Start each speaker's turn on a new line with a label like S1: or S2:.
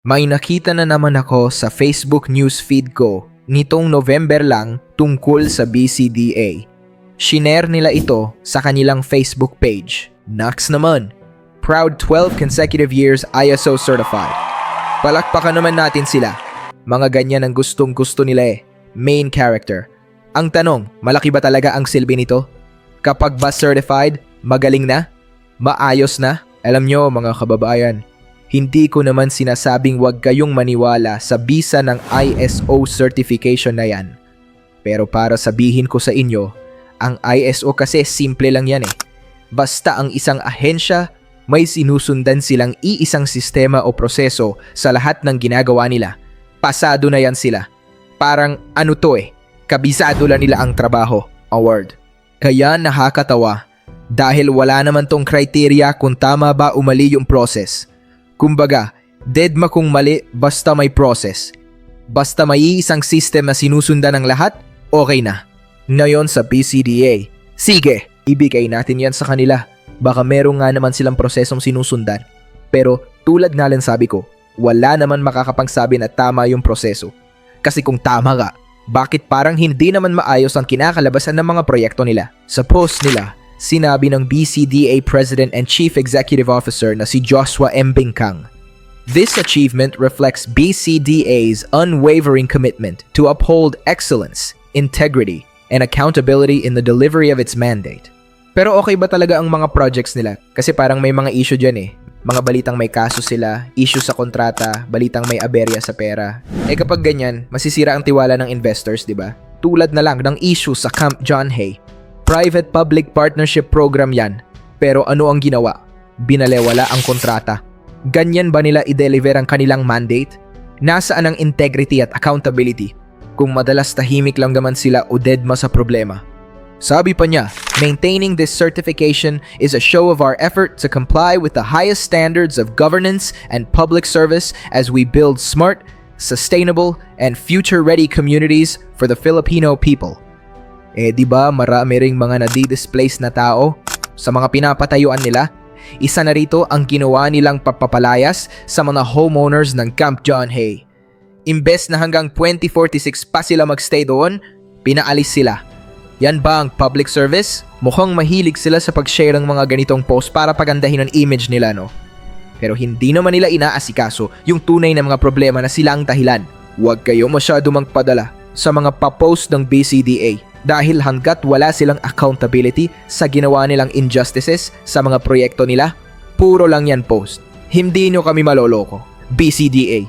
S1: May nakita na naman ako sa Facebook newsfeed ko nitong November lang tungkol sa BCDA. Shinare nila ito sa kanilang Facebook page. Naks naman, proud 12 consecutive years ISO certified. Palakpakan naman natin sila. Mga ganyan ang gustong-gusto nila eh. Main character. Ang tanong, malaki ba talaga ang silbi nito? Kapag ba certified, magaling na? Maayos na? Alam nyo mga kababayan, hindi ko naman sinasabing huwag kayong maniwala sa bisa ng ISO certification na yan. Pero para sabihin ko sa inyo, ang ISO kasi simple lang yan eh. Basta ang isang ahensya, may sinusundan silang iisang sistema o proseso sa lahat ng ginagawa nila. Pasado na yan sila. Parang ano to eh, kabisado lang nila ang trabaho, award. Kaya nakakatawa dahil wala naman tong criteria kung tama ba o mali yung process. Kumbaga, deadma kung mali basta may process. Basta may isang system na sinusundan ng lahat, okay na. Ngayon sa BCDA, sige, ibigay natin yan sa kanila. Baka meron nga naman silang prosesong sinusundan. Pero tulad nga lang sabi ko, wala naman makakapagsabi na tama yung proseso. Kasi kung tama nga, bakit parang hindi naman maayos ang kinakalabasan ng mga proyekto nila? Sa post nila, sinabi ng BCDA President and Chief Executive Officer na si Joshua M. Bingkang. This achievement reflects BCDA's unwavering commitment to uphold excellence, integrity, and accountability in the delivery of its mandate. Pero okay ba talaga ang mga projects nila? Kasi parang may mga issue dyan eh. Mga balitang may kaso sila, issue sa kontrata, balitang may aberya sa pera. Eh kapag ganyan, masisira ang tiwala ng investors, di ba? Tulad na lang ng issue sa Camp John Hay. Private-public partnership program yan. Pero ano ang ginawa? Binalewala ang kontrata. Ganyan ba nila i-deliver ang kanilang mandate? Nasaan ang integrity at accountability? Kung madalas tahimik lang naman sila o deadma sa problema. Sabi pa niya, maintaining this certification is a show of our effort to comply with the highest standards of governance and public service as we build smart, sustainable, and future-ready communities for the Filipino people. Eh di ba marami ring mga nadi-displace na tao sa mga pinapatayuan nila? Isa na rito ang ginawa nilang papapalayas sa mga homeowners ng Camp John Hay. Imbes na hanggang 2046 pa sila magstay doon, pinaalis sila. Yan ba ang public service? Mukhang mahilig sila sa pag-share ng mga ganitong post para pagandahin ang image nila, no? Pero hindi naman nila inaasikaso yung tunay na mga problema na sila ang dahilan. Huwag kayo masyado magpadala sa mga papost ng BCDA dahil hanggat wala silang accountability sa ginawa nilang injustices sa mga proyekto nila, puro lang yan post. Hindi nyo kami maloloko. BCDA.